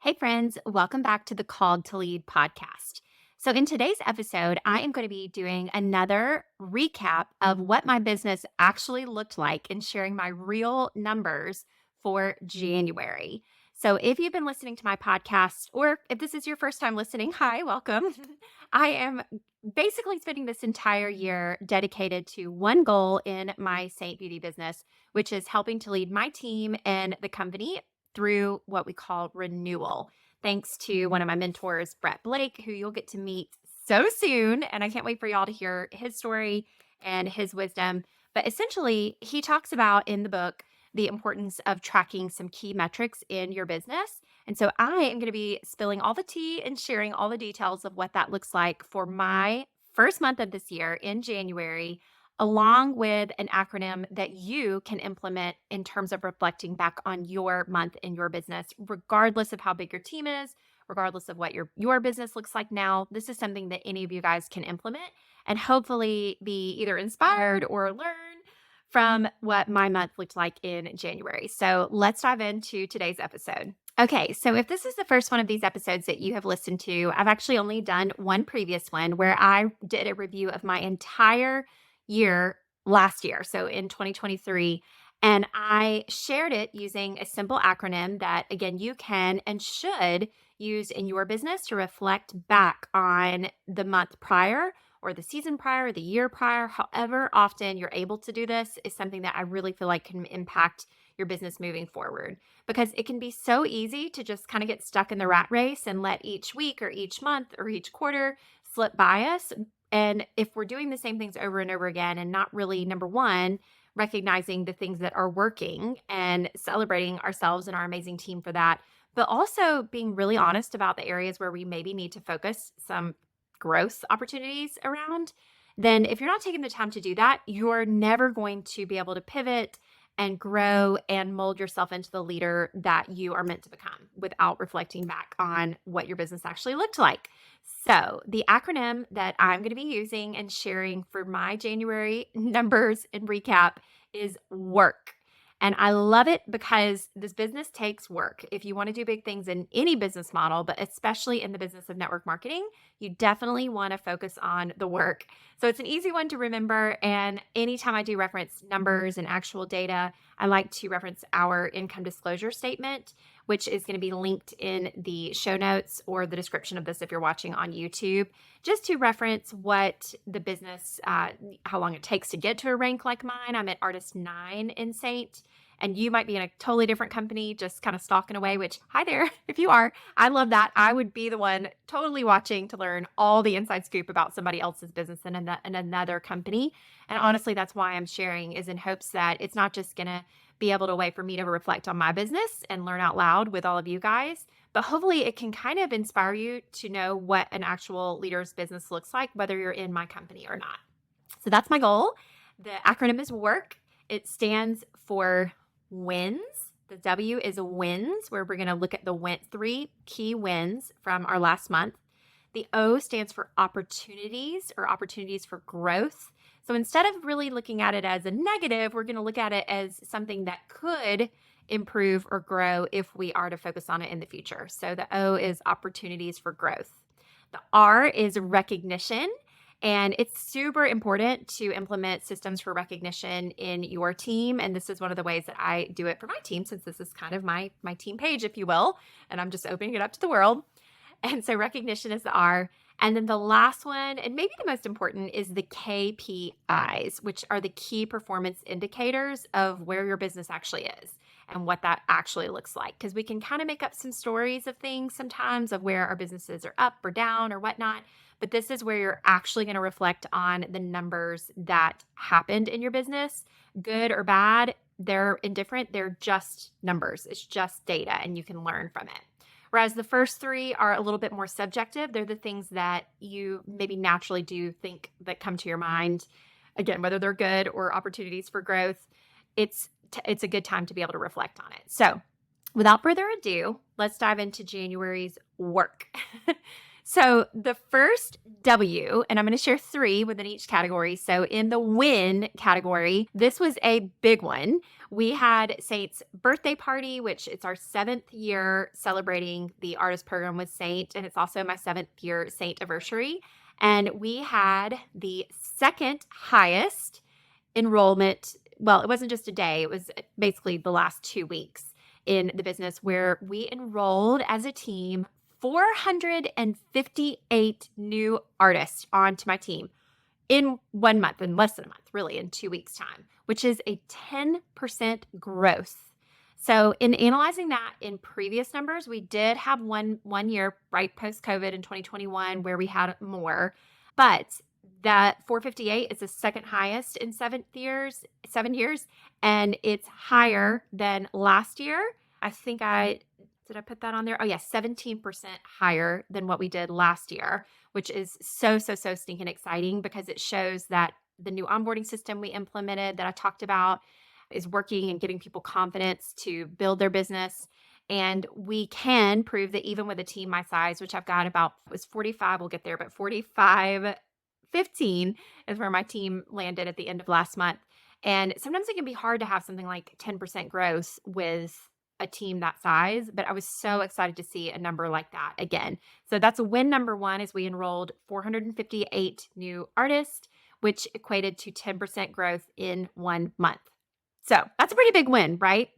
Hey, friends, welcome back to the Called to Lead podcast. So, in today's episode, I am going to be doing another recap of what my business actually looked like and sharing my real numbers for January. So, if you've been listening to my podcast, or if this is your first time listening, hi, welcome. I am basically spending this entire year dedicated to one goal in my Saint Beauty business, which is helping to lead my team and the company through what we call renewal. Thanks to one of my mentors, Brett Blake, who you'll get to meet so soon. And I can't wait for y'all to hear his story and his wisdom. But essentially, he talks about in the book the importance of tracking some key metrics in your business. And so I am going to be spilling all the tea and sharing all the details of what that looks like for my first month of this year in January, along with an acronym that you can implement in terms of reflecting back on your month in your business, regardless of how big your team is, regardless of what your business looks like now. This is something that any of you guys can implement and hopefully be either inspired or learn from what my month looked like in January. So let's dive into today's episode. Okay, so if this is the first one of these episodes that you have listened to, I've actually only done one previous one where I did a review of my entire year last year, so in 2023. And I shared it using a simple acronym that, again, you can and should use in your business to reflect back on the month prior or the season prior, the year prior, however often you're able to do this is something that I really feel like can impact your business moving forward. Because it can be so easy to just kind of get stuck in the rat race and let each week or each month or each quarter slip by us. And if we're doing the same things over and over again and not really, number one, recognizing the things that are working and celebrating ourselves and our amazing team for that, but also being really honest about the areas where we maybe need to focus some growth opportunities around, then if you're not taking the time to do that, you're never going to be able to pivot and grow and mold yourself into the leader that you are meant to become without reflecting back on what your business actually looked like. So, the acronym that I'm going to be using and sharing for my January numbers and recap is WORK. And I love it because this business takes work. If you want to do big things in any business model, but especially in the business of network marketing, you definitely want to focus on the work. So it's an easy one to remember. And anytime I do reference numbers and actual data, I like to reference our income disclosure statement, which is going to be linked in the show notes or the description of this if you're watching on YouTube, just to reference what the business, how long it takes to get to a rank like mine. I'm at Artist 9 in Saint. And you might be in a totally different company, just kind of stalking away, which, hi there, if you are. I love that. I would be the one totally watching to learn all the inside scoop about somebody else's business in another company. And honestly, that's why I'm sharing, is in hopes that it's not just going to be able to wait for me to reflect on my business and learn out loud with all of you guys, but hopefully it can kind of inspire you to know what an actual leader's business looks like, whether you're in my company or not. So that's my goal. The acronym is WORK. It stands for wins. The W is wins, where we're going to look at the 3 key wins from our last month. The O stands for opportunities, or opportunities for growth. So instead of really looking at it as a negative, we're going to look at it as something that could improve or grow if we are to focus on it in the future. So the O is opportunities for growth. The R is recognition. And it's super important to implement systems for recognition in your team. And this is one of the ways that I do it for my team, since this is kind of my team page, if you will. And I'm just opening it up to the world. And so recognition is the R. And then the last one, and maybe the most important, is the K.P.I.s, which are the key performance indicators of where your business actually is and what that actually looks like. Because we can kind of make up some stories of things sometimes of where our businesses are up or down or whatnot. But this is where you're actually going to reflect on the numbers that happened in your business, good or bad. They're indifferent. They're just numbers. It's just data, and you can learn from it. Whereas the first 3 are a little bit more subjective. They're the things that you maybe naturally do think that come to your mind. Again, whether they're good or opportunities for growth, it's a good time to be able to reflect on it. So without further ado, let's dive into January's WORK. So the first W, and I'm going to share three within each category. So in the win category, this was a big one. We had Saint's birthday party, which it's our 7th year celebrating the artist program with Saint. And it's also my 7th year Saint anniversary. And we had the second highest enrollment. Well, it wasn't just a day, it was basically the last 2 weeks in the business where we enrolled as a team 458 new artists onto my team in 1 month, in less than a month, really, in 2 weeks' time, which is a 10% growth. So in analyzing that in previous numbers, we did have one year right post COVID in 2021 where we had more, but that 458 is the second highest in 7 years, and it's higher than last year. I think did I put that on there? Oh yeah, 17% higher than what we did last year, which is so stinking exciting because it shows that the new onboarding system we implemented that I talked about is working and giving people confidence to build their business. And we can prove that even with a team my size, which I've got about, it was 45, we'll get there, but 45, 15 is where my team landed at the end of last month. And sometimes it can be hard to have something like 10% growth with a team that size, but I was so excited to see a number like that again. So that's win number one is we enrolled 458 new artists, which equated to 10% growth in 1 month. So that's a pretty big win, right?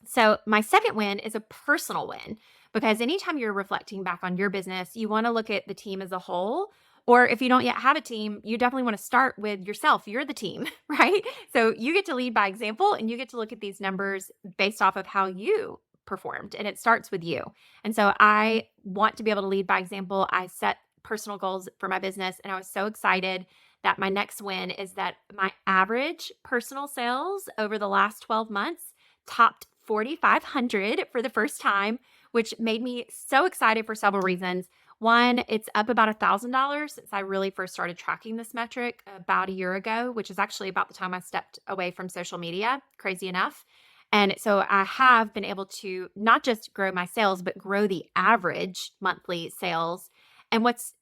So my second win is a personal win because anytime you're reflecting back on your business, you want to look at the team as a whole. Or if you don't yet have a team, you definitely want to start with yourself. You're the team, right? So you get to lead by example and you get to look at these numbers based off of how you performed. And it starts with you. And so I want to be able to lead by example. I set personal goals for my business and I was so excited that my next win is that my average personal sales over the last 12 months topped 4,500 for the first time, which made me so excited for several reasons. One, it's up about $1,000 since I really first started tracking this metric about a year ago, which is actually about the time I stepped away from social media, crazy enough. And so I have been able to not just grow my sales, but grow the average monthly sales. And what's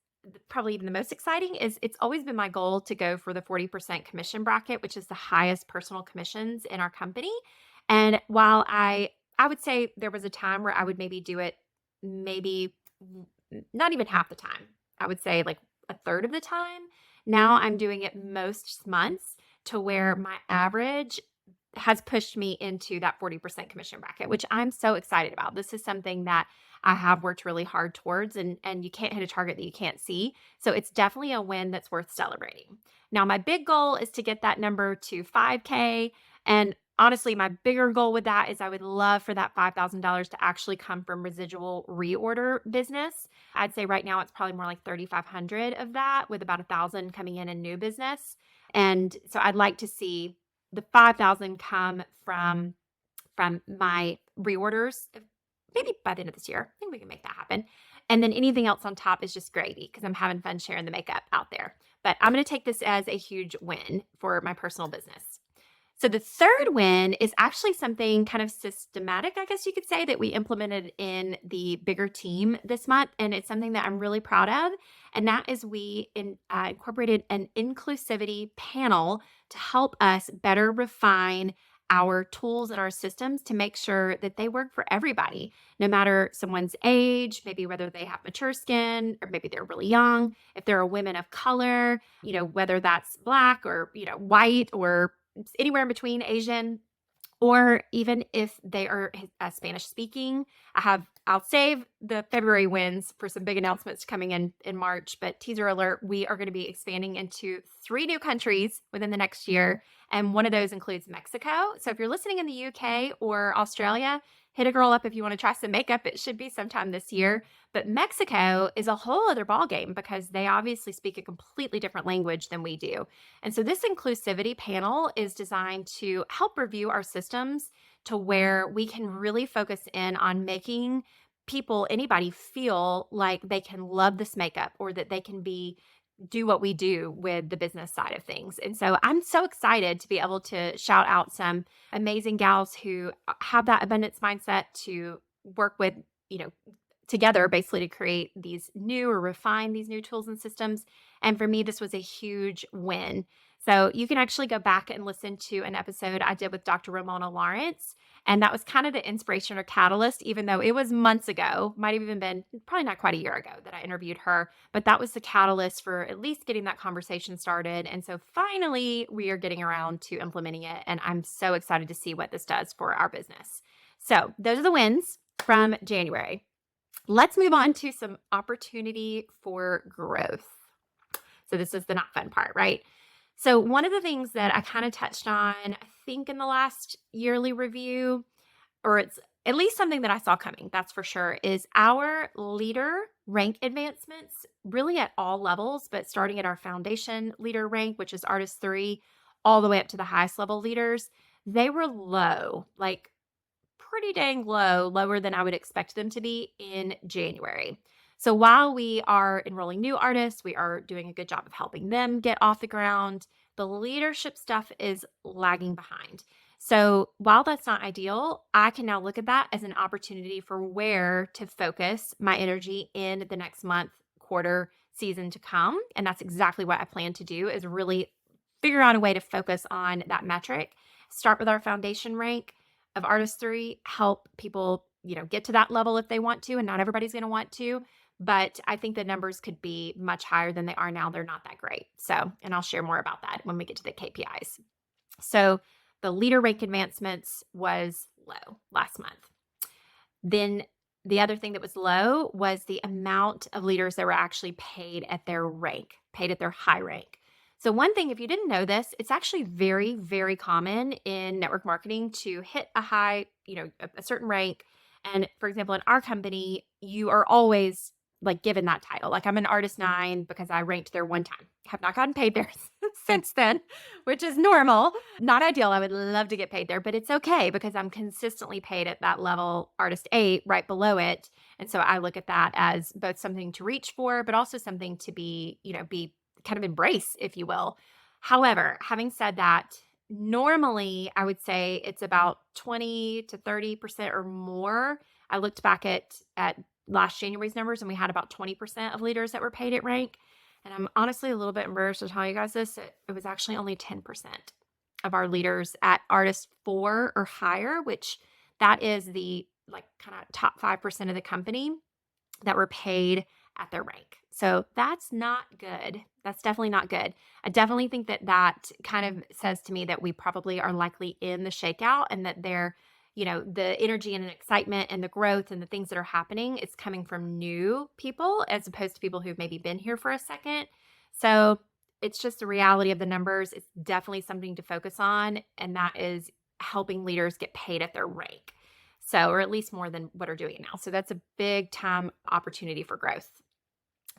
probably even the most exciting is it's always been my goal to go for the 40% commission bracket, which is the highest personal commissions in our company. And while I would say there was a time where I would maybe do it maybe not even half the time. I would say like a third of the time. Now I'm doing it most months to where my average has pushed me into that 40% commission bracket, which I'm so excited about. This is something that I have worked really hard towards, and you can't hit a target that you can't see. So it's definitely a win that's worth celebrating. Now, my big goal is to get that number to 5K. And honestly, my bigger goal with that is I would love for that $5,000 to actually come from residual reorder business. I'd say right now it's probably more like 3,500 of that, with about 1,000 coming in new business. And so I'd like to see the 5,000 come from my reorders, maybe by the end of this year. I think we can make that happen. And then anything else on top is just gravy because I'm having fun sharing the makeup out there. But I'm going to take this as a huge win for my personal business. So the third win is actually something kind of systematic, I guess you could say, that we implemented in the bigger team this month. And it's something that I'm really proud of. And that is we incorporated an inclusivity panel to help us better refine our tools and our systems to make sure that they work for everybody, no matter someone's age, maybe whether they have mature skin or maybe they're really young, if they're a women of color, whether that's Black or, white or anywhere in between, Asian, or even if they are Spanish speaking. I'll save the February wins for some big announcements coming in March, but teaser alert, we are going to be expanding into 3 new countries within the next year. And one of those includes Mexico. So if you're listening in the UK or Australia, hit a girl up if you want to try some makeup. It should be sometime this year. But Mexico is a whole other ballgame because they obviously speak a completely different language than we do. And so this inclusivity panel is designed to help review our systems to where we can really focus in on making anybody feel like they can love this makeup or that they can do what we do with the business side of things. And so I'm so excited to be able to shout out some amazing gals who have that abundance mindset to work with, together basically to create these new or refine these new tools and systems. And for me, this was a huge win. So you can actually go back and listen to an episode I did with Dr. Ramona Lawrence. And that was kind of the inspiration or catalyst, even though it was months ago, might have even been probably not quite a year ago that I interviewed her, but that was the catalyst for at least getting that conversation started. And so finally, we are getting around to implementing it. And I'm so excited to see what this does for our business. So those are the wins from January. Let's move on to some opportunity for growth. So this is the not fun part, right? So one of the things that I kind of touched on, I think in the last yearly review, or it's at least something that I saw coming, that's for sure, is our leader rank advancements, really at all levels, but starting at our foundation leader rank, which is Artist 3, all the way up to the highest level leaders, they were low, like pretty dang low, lower than I would expect them to be in January. So while we are enrolling new artists, we are doing a good job of helping them get off the ground. The leadership stuff is lagging behind. So while that's not ideal, I can now look at that as an opportunity for where to focus my energy in the next month, quarter, season to come. And that's exactly what I plan to do, is really figure out a way to focus on that metric. Start with our foundation rank of Artist 3, help people, get to that level if they want to, and not everybody's going to want to. But I think the numbers could be much higher than they are now. They're not that great. So, and I'll share more about that when we get to the KPIs. So the leader rank advancements was low last month. Then the other thing that was low was the amount of leaders that were actually paid at their rank, paid at their high rank. So one thing, if you didn't know this, it's actually very, very common in network marketing to hit a high, a certain rank. And for example, in our company, you are always like given that title. Like I'm an artist 9 because I ranked there one time. Have not gotten paid there since then, which is normal. Not ideal. I would love to get paid there, but it's okay because I'm consistently paid at that level, artist 8, right below it. And so I look at that as both something to reach for, but also something to be kind of embrace, if you will. However, having said that, normally I would say it's about 20 to 30% or more. I looked back at last January's numbers and we had about 20% of leaders that were paid at rank. And I'm honestly a little bit embarrassed to tell you guys this. It was actually only 10% of our leaders at artist 4 or higher, which that is the like kind of top 5% of the company that were paid at their rank. So that's not good. That's definitely not good. I definitely think that kind of says to me that we probably are likely in the shakeout, and that the energy and excitement and the growth and the things that are happening, it's coming from new people as opposed to people who've maybe been here for a second. So it's just the reality of the numbers. It's definitely something to focus on, and that is helping leaders get paid at their rank. So, or at least more than what are doing it now. So that's a big time opportunity for growth.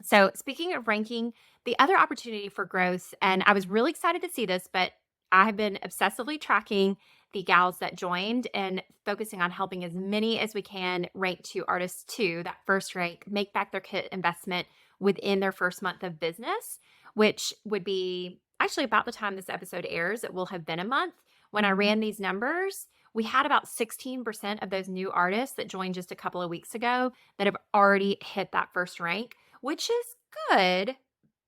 So speaking of ranking, the other opportunity for growth, and I was really excited to see this, but I have been obsessively tracking the gals that joined and focusing on helping as many as we can rank to artist 2, that first rank, make back their kit investment within their first month of business, which would be actually about the time this episode airs. It will have been a month. When I ran these numbers, we had about 16% of those new artists that joined just a couple of weeks ago that have already hit that first rank, which is good,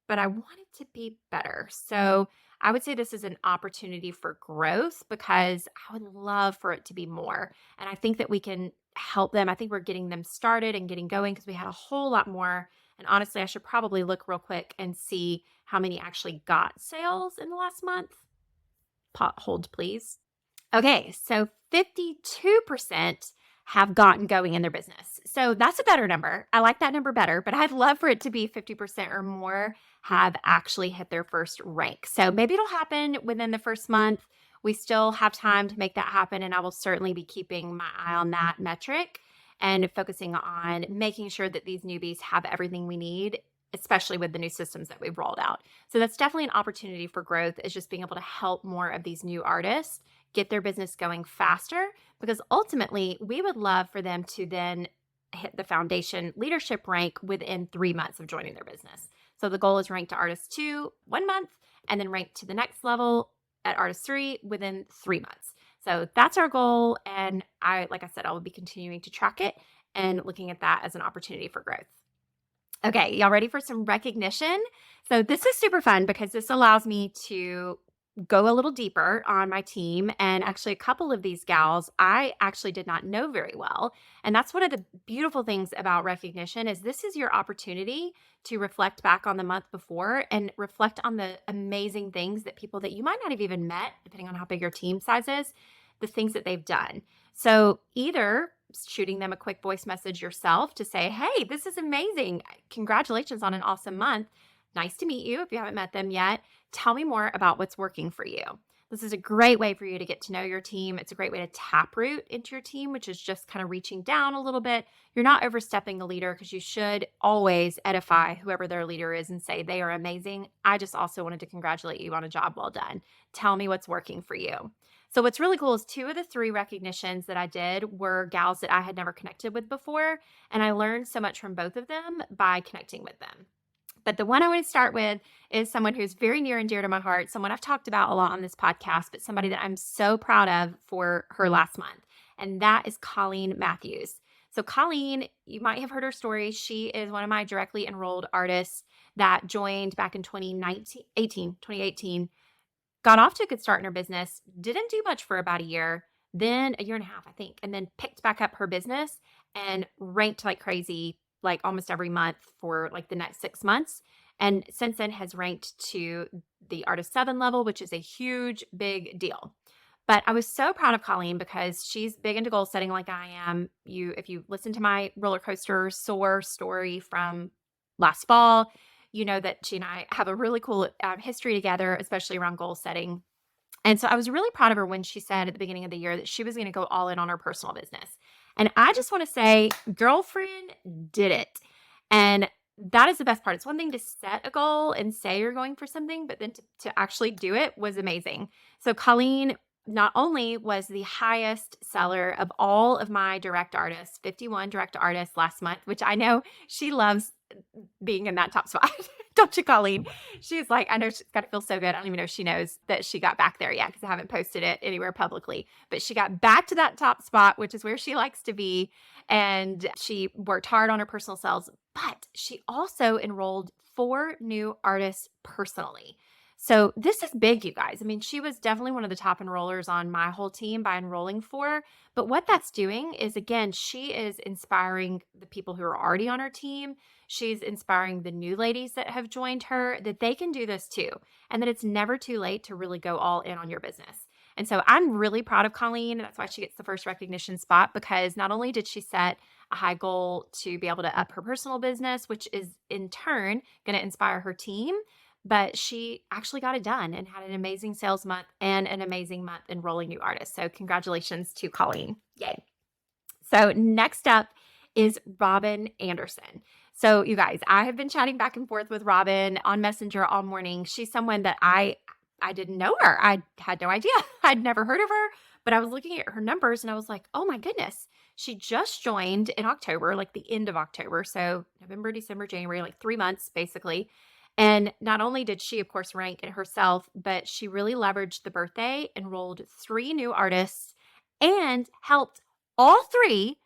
but I want it to be better. So I would say this is an opportunity for growth because I would love for it to be more. And I think that we can help them. I think we're getting them started and getting going because we had a whole lot more. And honestly, I should probably look real quick and see how many actually got sales in the last month. Hold, please. Okay, so 52% have gotten going in their business. So that's a better number. I like that number better, but I'd love for it to be 50% or more have actually hit their first rank. So maybe it'll happen within the first month. We still have time to make that happen, and I will certainly be keeping my eye on that metric and focusing on making sure that these newbies have everything we need, especially with the new systems that we've rolled out. So that's definitely an opportunity for growth, is just being able to help more of these new artists get their business going faster, because ultimately we would love for them to then hit the foundation leadership rank within 3 months of joining their business. So the goal is rank to artist 2 1 month, and then rank to the next level at artist 3 within 3 months. So that's our goal. And like I said, I will be continuing to track it and looking at that as an opportunity for growth. Okay, y'all ready for some recognition? So this is super fun because this allows me to go a little deeper on my team. And actually, a couple of these gals I actually did not know very well. And that's one of the beautiful things about recognition is this is your opportunity to reflect back on the month before and reflect on the amazing things that people that you might not have even met, depending on how big your team size is, the things that they've done. So either shooting them a quick voice message yourself to say, hey, this is amazing. Congratulations on an awesome month. Nice to meet you if you haven't met them yet. Tell me more about what's working for you. This is a great way for you to get to know your team. It's a great way to taproot into your team, which is just kind of reaching down a little bit. You're not overstepping the leader because you should always edify whoever their leader is and say they are amazing. I just also wanted to congratulate you on a job well done. Tell me what's working for you. So what's really cool is 2 of the 3 recognitions that I did were gals that I had never connected with before, and I learned so much from both of them by connecting with them. But the one I want to start with is someone who's very near and dear to my heart, someone I've talked about a lot on this podcast, but somebody that I'm so proud of for her last month, and that is Colleen Matthews. So Colleen, you might have heard her story. She is one of my directly enrolled artists that joined back in 2018, got off to a good start in her business, didn't do much for about a year, then a year and a half, I think, and then picked back up her business and ranked like crazy, like almost every month for like the next 6 months. And since then has ranked to the Artist 7 level, which is a huge, big deal. But I was so proud of Colleen because she's big into goal setting like I am. If you listen to my roller coaster soar story from last fall, you know that she and I have a really cool history together, especially around goal setting. And so I was really proud of her when she said at the beginning of the year that she was going to go all in on her personal business. And I just want to say, girlfriend did it. And that is the best part. It's one thing to set a goal and say you're going for something, but then to actually do it was amazing. So Colleen not only was the highest seller of all of my direct artists, 51 direct artists last month, which I know she loves being in that top spot. Don't you, Colleen? She's like, I know she's got to feel so good. I don't even know if she knows that she got back there yet because I haven't posted it anywhere publicly. But she got back to that top spot, which is where she likes to be. And she worked hard on her personal sales, but she also enrolled 4 new artists personally. So this is big, you guys. I mean, she was definitely one of the top enrollers on my whole team by enrolling 4. But what that's doing is, again, she is inspiring the people who are already on her team. She's inspiring the new ladies that have joined her that they can do this too, and that it's never too late to really go all in on your business. And so I'm really proud of Colleen. That's why she gets the first recognition spot, because not only did she set a high goal to be able to up her personal business, which is in turn going to inspire her team, but she actually got it done and had an amazing sales month and an amazing month enrolling new artists. So congratulations to Colleen. Yay. So next up is Robin Anderson. So you guys, I have been chatting back and forth with Robin on Messenger all morning. She's someone that I didn't know her. I had no idea. I'd never heard of her, but I was looking at her numbers and I was like, oh my goodness. She just joined in October, like the end of October. So November, December, January, like 3 months basically. And not only did she, of course, rank it herself, but she really leveraged the birthday, enrolled 3 new artists, and helped all 3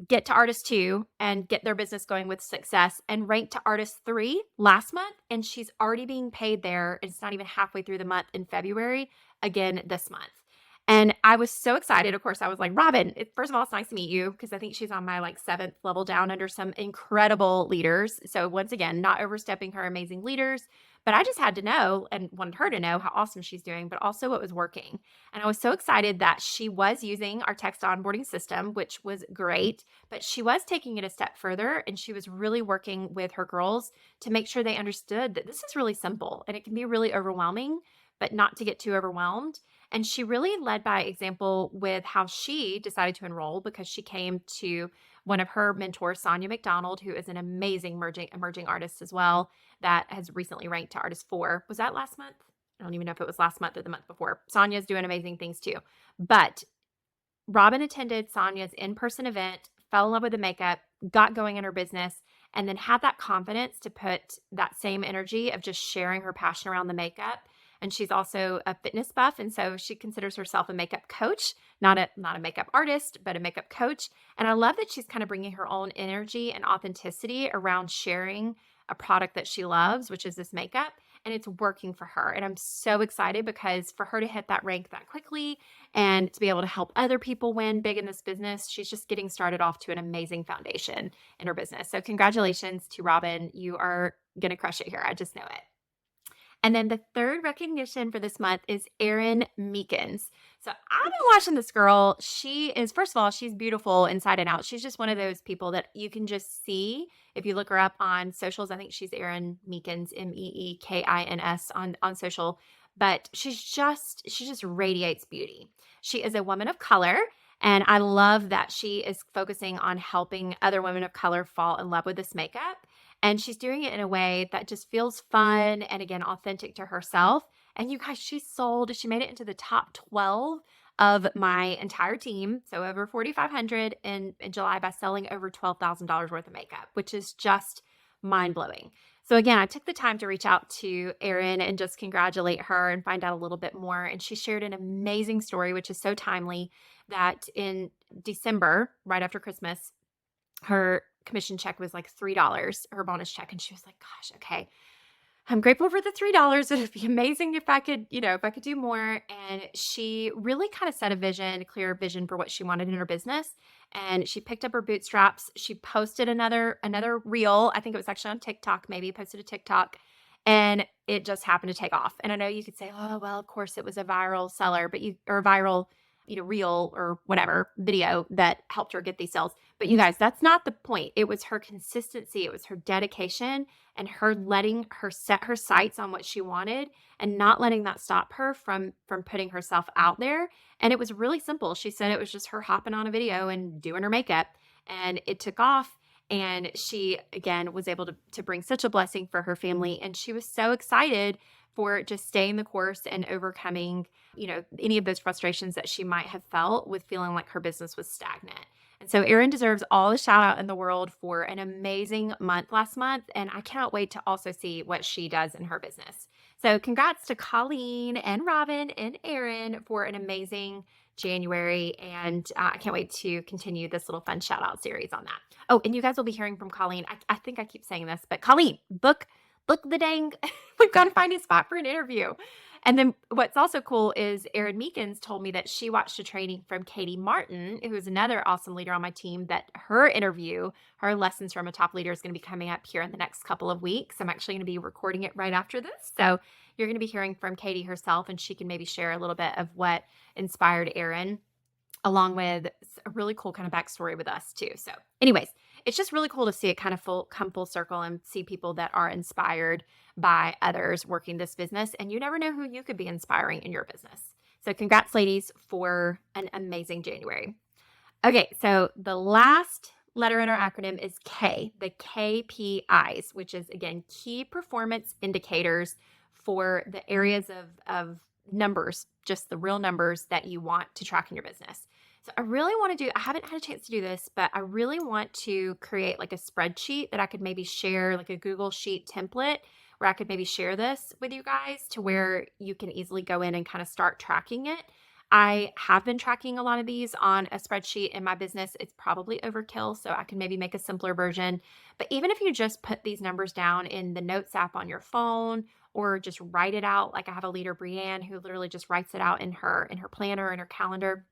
get to artist 2 and get their business going with success, and ranked to artist 3 last month. And she's already being paid there. It's not even halfway through the month in February, again this month. And I was so excited. Of course, I was like, Robin, first of all, it's nice to meet you, because I think she's on my like 7th level down under some incredible leaders. So once again, not overstepping her amazing leaders, but I just had to know and wanted her to know how awesome she's doing, but also what was working. And I was so excited that she was using our text onboarding system, which was great, but she was taking it a step further, and she was really working with her girls to make sure they understood that this is really simple and it can be really overwhelming, but not to get too overwhelmed. And she really led by example with how she decided to enroll, because she came to one of her mentors, Sonia McDonald, who is an amazing emerging artist as well, that has recently ranked to artist 4. Was that last month? I don't even know if it was last month or the month before. Sonia's doing amazing things too. But Robin attended Sonia's in-person event, fell in love with the makeup, got going in her business, and then had that confidence to put that same energy of just sharing her passion around the makeup and she's also a fitness buff. And so she considers herself a makeup coach, not a makeup artist, but a makeup coach. And I love that she's kind of bringing her own energy and authenticity around sharing a product that she loves, which is this makeup, and it's working for her. And I'm so excited because for her to hit that rank that quickly and to be able to help other people win big in this business, she's just getting started off to an amazing foundation in her business. So congratulations to Robin. You are going to crush it here. I just know it. And then the third recognition for this month is Erin Meekins. So I've been watching this girl. She is, first of all, she's beautiful inside and out. She's just one of those people that you can just see if you look her up on socials. I think she's Erin Meekins, Meekins on social. But she just radiates beauty. She is a woman of color. And I love that she is focusing on helping other women of color fall in love with this makeup. And she's doing it in a way that just feels fun and again, authentic to herself. And you guys, she made it into the top 12 of my entire team. So over 4,500 in July by selling over $12,000 worth of makeup, which is just mind blowing. So again, I took the time to reach out to Erin and just congratulate her and find out a little bit more. And she shared an amazing story, which is so timely, that in December, right after Christmas, her commission check was like $3, her bonus check. And she was like, gosh, okay, I'm grateful for the $3. It'd be amazing if I could, if I could do more. And she really kind of set a clear vision for what she wanted in her business. And she picked up her bootstraps. She posted another reel. I think it was actually on TikTok, maybe posted a TikTok, and it just happened to take off. And I know you could say, oh, well, of course it was a viral seller, or a viral, reel or whatever video that helped her get these sales. But you guys, that's not the point. It was her consistency. It was her dedication and her letting her set her sights on what she wanted and not letting that stop her from putting herself out there. And it was really simple. She said it was just her hopping on a video and doing her makeup, and it took off. And she, again, was able to bring such a blessing for her family. And she was so excited for just staying the course and overcoming, any of those frustrations that she might have felt with feeling like her business was stagnant. And so Erin deserves all the shout out in the world for an amazing month last month. And I cannot wait to also see what she does in her business. So congrats to Colleen and Robin and Erin for an amazing January. And I can't wait to continue this little fun shout out series on that. Oh, and you guys will be hearing from Colleen. I think I keep saying this, but Colleen, book the dang, we've got to find a spot for an interview. And then what's also cool is Erin Meekins told me that she watched a training from Katie Martin, who is another awesome leader on my team, that her lessons from a top leader is going to be coming up here in the next couple of weeks. I'm actually going to be recording it right after this. So you're going to be hearing from Katie herself, and she can maybe share a little bit of what inspired Erin, along with a really cool kind of backstory with us too. So anyways, it's just really cool to see it kind of come full circle and see people that are inspired by others working this business. And you never know who you could be inspiring in your business. So congrats, ladies, for an amazing January. Okay, so the last letter in our acronym is K, the K.P.I.s, which is, again, key performance indicators for the areas of numbers, just the real numbers that you want to track in your business. So I haven't had a chance to do this, but I really want to create like a spreadsheet that I could maybe share, like a Google Sheet template where I could maybe share this with you guys to where you can easily go in and kind of start tracking it. I have been tracking a lot of these on a spreadsheet in my business. It's probably overkill, so I can maybe make a simpler version. But even if you just put these numbers down in the Notes app on your phone, or just write it out, like I have a leader, Brianne, who literally just writes it out in her planner, in her calendar.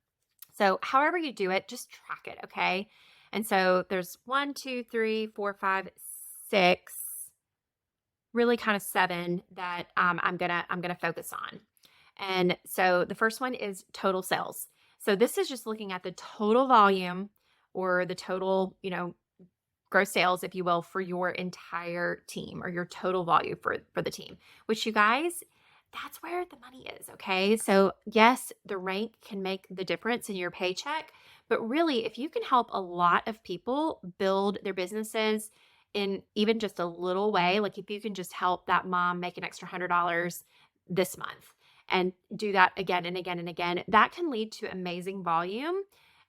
So however you do it, just track it, okay? And so there's 1, 2, 3, 4, 5, 6, really kind of 7 that I'm gonna focus on. And so the first one is total sales. So this is just looking at the total volume or the total, gross sales, if you will, for your entire team, or your total volume for the team, which, you guys, that's where the money is. Okay. So yes, the rank can make the difference in your paycheck, but really, if you can help a lot of people build their businesses in even just a little way, like if you can just help that mom make an extra $100 this month and do that again and again and again, that can lead to amazing volume.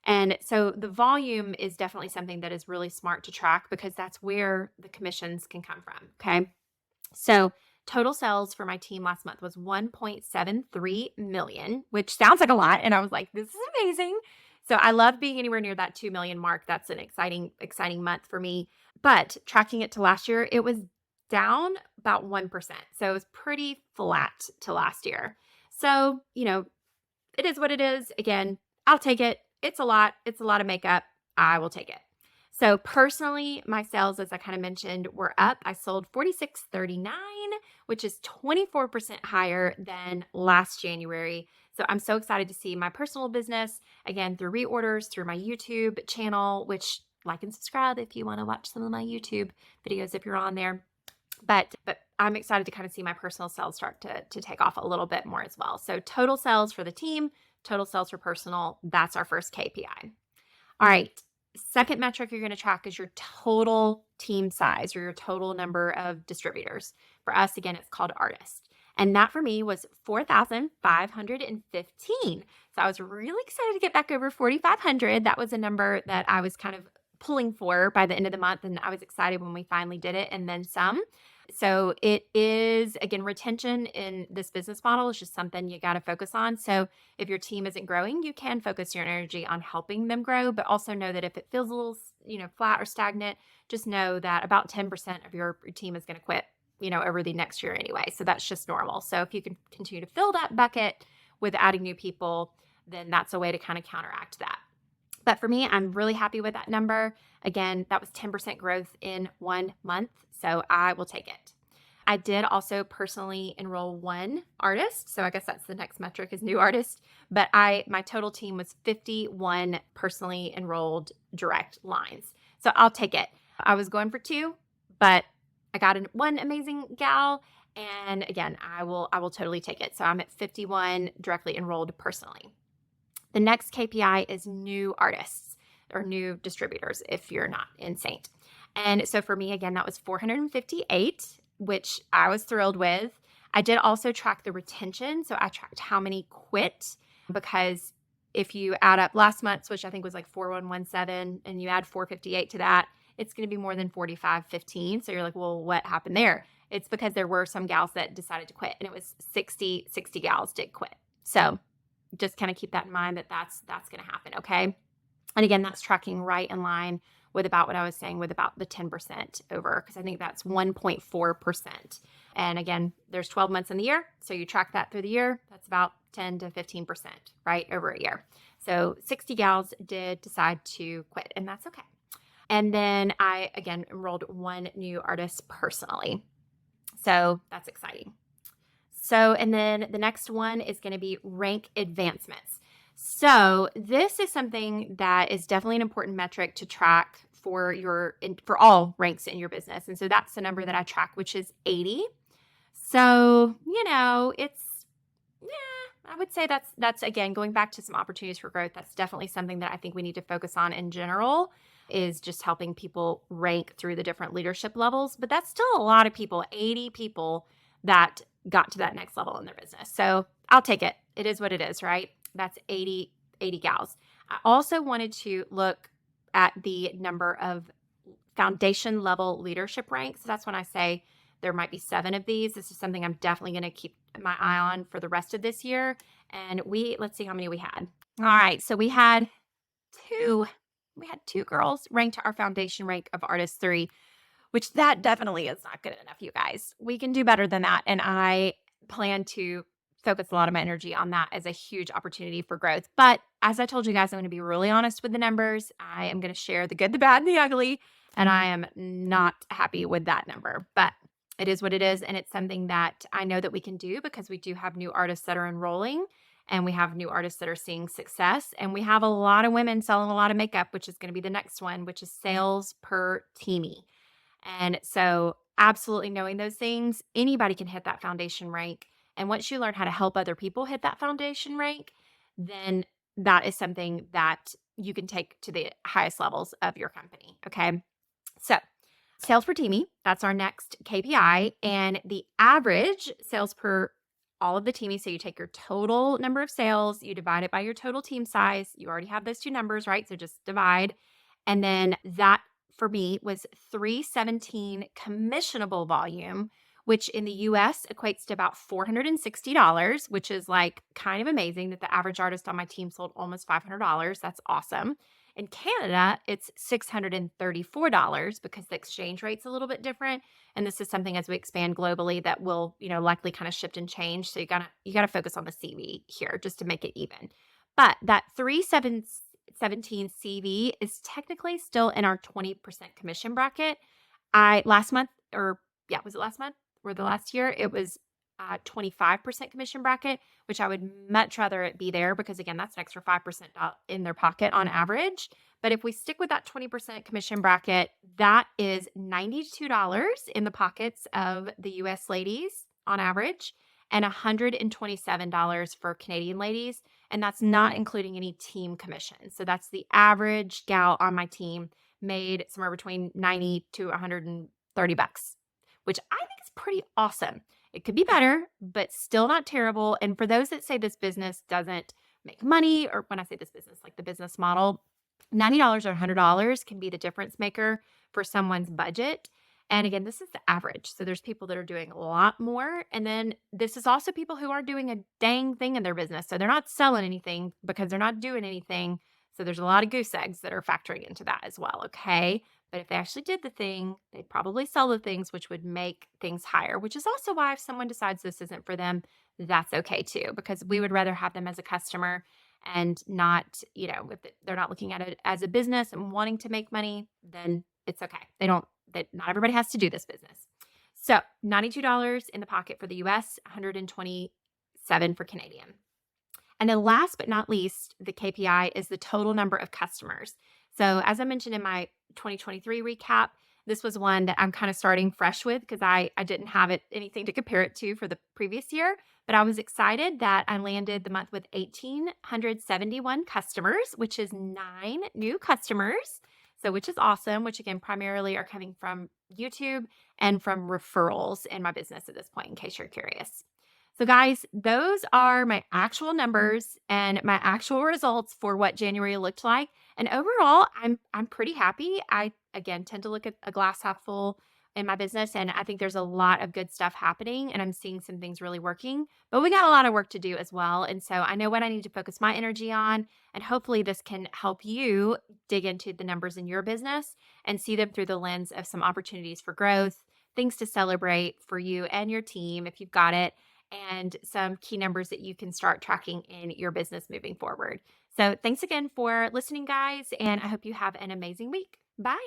And so the volume is definitely something that is really smart to track, because that's where the commissions can come from. Okay. So Total sales for my team last month was 1.73 million, which sounds like a lot. And I was like, this is amazing. So I love being anywhere near that 2 million mark. That's an exciting month for me. But tracking it to last year, it was down about 1%. So it was pretty flat to last year. So, it is what it is. Again, I'll take it. It's a lot. It's a lot of makeup. I will take it. So personally, my sales, as I kind of mentioned, were up. I sold 46.39, which is 24% higher than last January. So I'm so excited to see my personal business, again, through reorders, through my YouTube channel, which like and subscribe if you want to watch some of my YouTube videos if you're on there. But I'm excited to kind of see my personal sales start to take off a little bit more as well. So total sales for the team, total sales for personal, that's our first KPI. All right. Second metric you're going to track is your total team size or your total number of distributors. For us, again, it's called artists. And that for me was 4,515. So I was really excited to get back over 4,500. That was a number that I was kind of pulling for by the end of the month. And I was excited when we finally did it and then some. So it is, again, retention in this business model is just something you got to focus on. So if your team isn't growing, you can focus your energy on helping them grow, but also know that if it feels a little, flat or stagnant, just know that about 10% of your team is going to quit, over the next year anyway. So that's just normal. So if you can continue to fill that bucket with adding new people, then that's a way to kind of counteract that. But for me, I'm really happy with that number. Again, that was 10% growth in 1 month. So I will take it. I did also personally enroll one artist. So I guess that's the next metric is new artist. But my total team was 51 personally enrolled direct lines. So I'll take it. I was going for 2, but I got one amazing gal. And again, I will totally take it. So I'm at 51 directly enrolled personally. The next KPI is new artists or new distributors if you're not in Saint. And so for me, again, that was 458, which I was thrilled with. I did also track the retention. So I tracked how many quit because if you add up last month's, which I think was like 4117, and you add 458 to that, it's going to be more than 4515. So you're like, well, what happened there? It's because there were some gals that decided to quit and it was 60 gals did quit. So just kind of keep that in mind that that's going to happen. Okay. And again, that's tracking right in line with about what I was saying with about the 10% over, because I think that's 1.4%. And again, there's 12 months in the year. So you track that through the year, that's about 10 to 15%, right? Over a year. So 60 gals did decide to quit, and that's okay. And then I, again, enrolled one new artist personally. So that's exciting. So, and then the next one is going to be rank advancements. So this is something that is definitely an important metric to track for all ranks in your business. And so that's the number that I track, which is 80. So, I would say that's again, going back to some opportunities for growth. That's definitely something that I think we need to focus on in general, is just helping people rank through the different leadership levels. But that's still a lot of people, 80 people that got to that next level in their business. So I'll take it. It is what it is, right? That's 80 gals. I also wanted to look at the number of foundation level leadership ranks. That's when I say there might be 7 of these. This is something I'm definitely going to keep my eye on for the rest of this year. And let's see how many we had. All right. So we had 2 girls ranked our foundation rank of artist 3, which that definitely is not good enough, you guys. We can do better than that. And I plan to focus a lot of my energy on that as a huge opportunity for growth. But as I told you guys, I'm going to be really honest with the numbers. I am going to share the good, the bad, and the ugly. And I am not happy with that number, but it is what it is. And it's something that I know that we can do because we do have new artists that are enrolling, and we have new artists that are seeing success. And we have a lot of women selling a lot of makeup, which is going to be the next one, which is sales per teamie. And so absolutely knowing those things, anybody can hit that foundation rank. And once you learn how to help other people hit that foundation rank, then that is something that you can take to the highest levels of your company. Okay. So sales per teamie, that's our next KPI. And the average sales per all of the teamies. So you take your total number of sales, you divide it by your total team size. You already have those 2 numbers, right? So just divide. And then that for me was 317 commissionable volume, which in the US equates to about $460, which is like kind of amazing that the average artist on my team sold almost $500. That's awesome. In Canada, it's $634 because the exchange rate's a little bit different. And this is something as we expand globally that will, likely kind of shift and change. So you gotta focus on the CV here just to make it even. But that 317 CV is technically still in our 20% commission bracket. I last month, or yeah, was it last month or the last year? It was 25% commission bracket, which I would much rather it be there because again, that's an extra 5% in their pocket on average. But if we stick with that 20% commission bracket, that is $92 in the pockets of the US ladies on average and $127 for Canadian ladies. And that's not including any team commission. So that's the average gal on my team made somewhere between 90 to 130 bucks, which I think is pretty awesome. It could be better, but still not terrible. And for those that say this business doesn't make money, or when I say this business, like the business model, $90 or $100 can be the difference maker for someone's budget. And again, this is the average. So there's people that are doing a lot more. And then this is also people who aren't doing a dang thing in their business. So they're not selling anything because they're not doing anything. So there's a lot of goose eggs that are factoring into that as well. Okay. But if they actually did the thing, they'd probably sell the things, which would make things higher, which is also why if someone decides this isn't for them, that's okay too, because we would rather have them as a customer and not, if they're not looking at it as a business and wanting to make money, then it's okay. Not everybody has to do this business. So $92 in the pocket for the US, $127 for Canadian. And then last but not least, the KPI is the total number of customers. So as I mentioned in my 2023 recap, this was one that I'm kind of starting fresh with because I didn't have anything to compare it to for the previous year. But I was excited that I landed the month with 1,871 customers, which is 9 new customers. So which is awesome, which again, primarily are coming from YouTube and from referrals in my business at this point, in case you're curious. So guys, those are my actual numbers and my actual results for what January looked like. And overall, I'm pretty happy. I again tend to look at a glass half full in my business, and I think there's a lot of good stuff happening and I'm seeing some things really working. But we got a lot of work to do as well. And so I know what I need to focus my energy on, and hopefully this can help you dig into the numbers in your business and see them through the lens of some opportunities for growth, things to celebrate for you and your team if you've got it, and some key numbers that you can start tracking in your business moving forward. So thanks again for listening, guys, and I hope you have an amazing week. Bye.